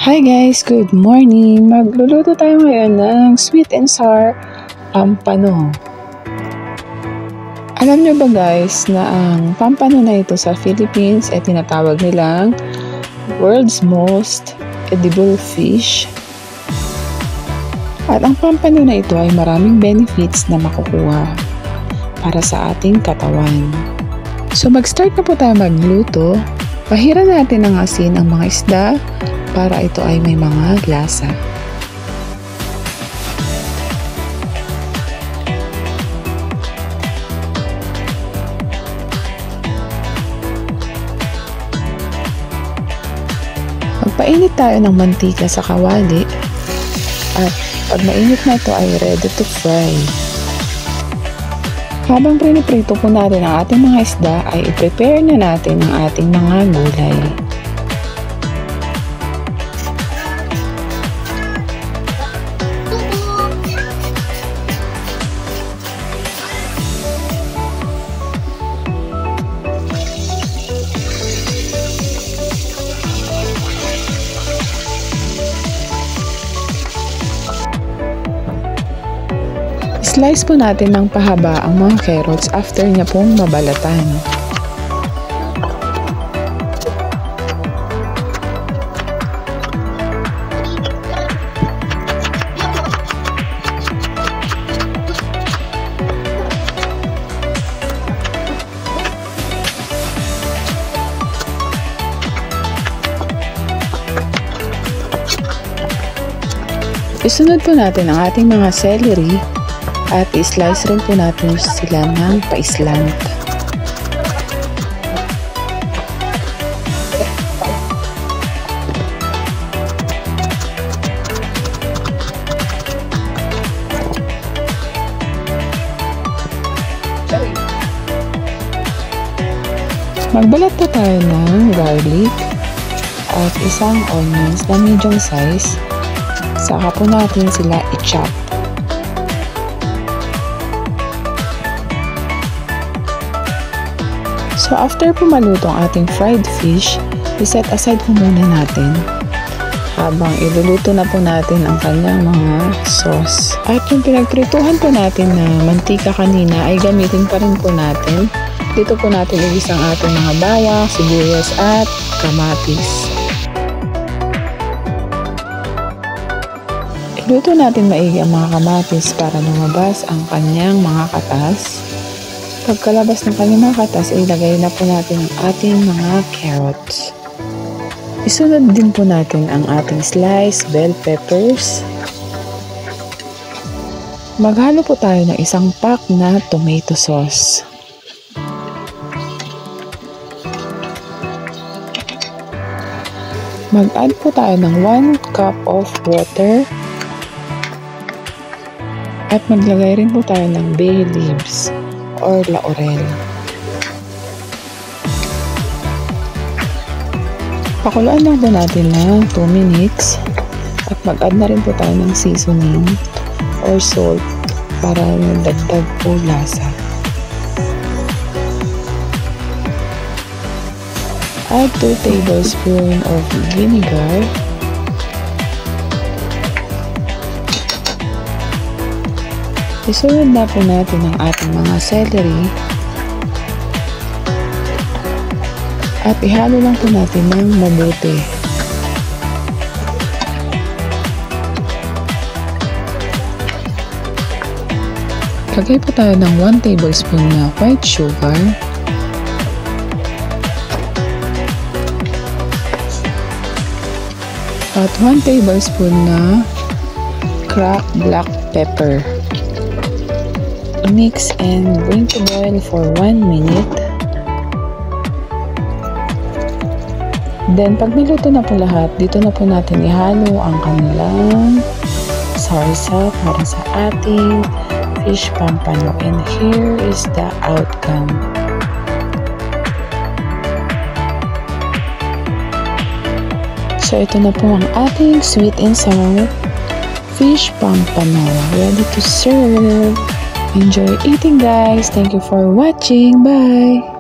Hi guys, good morning! Magluluto tayo ngayon ng sweet and sour pampano. Alam nyo ba guys na ang pampano na ito sa Philippines ay tinatawag nilang world's most edible fish? At ang pampano na ito ay maraming benefits na makukuha para sa ating katawan. So mag-start na po tayo magluto. Pahiran natin ng asin ang mga isda para ito ay may mga lasa. Magpainit tayo ng mantika sa kawali at pag mainit na ito ay ready to fry. Habang priniprito po natin ang ating mga isda ay i-prepare na natin ang ating mga gulay. Slice po natin ng pahaba ang mga carrots after niya pong mabalatan. Isunod po natin ang ating mga celery at i-slice rin po natin sila ng pa-slant. Magbalat po tayo ng garlic at isang onions na medium size. Saka po natin sila i-chop. So after po maluto ang ating fried fish, i-set aside po muna natin habang iluluto na po natin ang kanyang mga sauce. At yung pinagprituhan po natin na mantika kanina ay gamitin pa rin po natin. Dito po natin igisa ang ating mga bawang, sibuyas at kamatis. Iluto natin maigi ang mga kamatis para lumabas ang kanyang mga katas. Pagkalabas ng kanyang mga katas, ilagay na po natin ang ating mga carrots. Isunod din po natin ang ating sliced bell peppers. Maghalo po tayo ng isang pack na tomato sauce. Mag-add po tayo ng 1 cup of water. At maglagay rin po tayo ng bay leaves or laurel. Pakuluan lang po natin ng 2 minutes at mag-add na rin po tayo ng seasoning or salt para dagdag po lasa. Add 2 tablespoons of vinegar. Isunod na po natin ang ating mga celery at ihalo lang po natin ng mabuti. Lagay po tayo ng 1 tablespoon na white sugar at 1 tablespoon na cracked black pepper. Mix and bring to boil for 1 minute. Then, pag niluto na po lahat, dito na po natin ihalo ang kanilang sarsa para sa ating fish pampano. And here is the outcome. So, ito na po ang ating sweet and sour fish pampano. Ready to serve. Enjoy eating guys. Thank you for watching. Bye.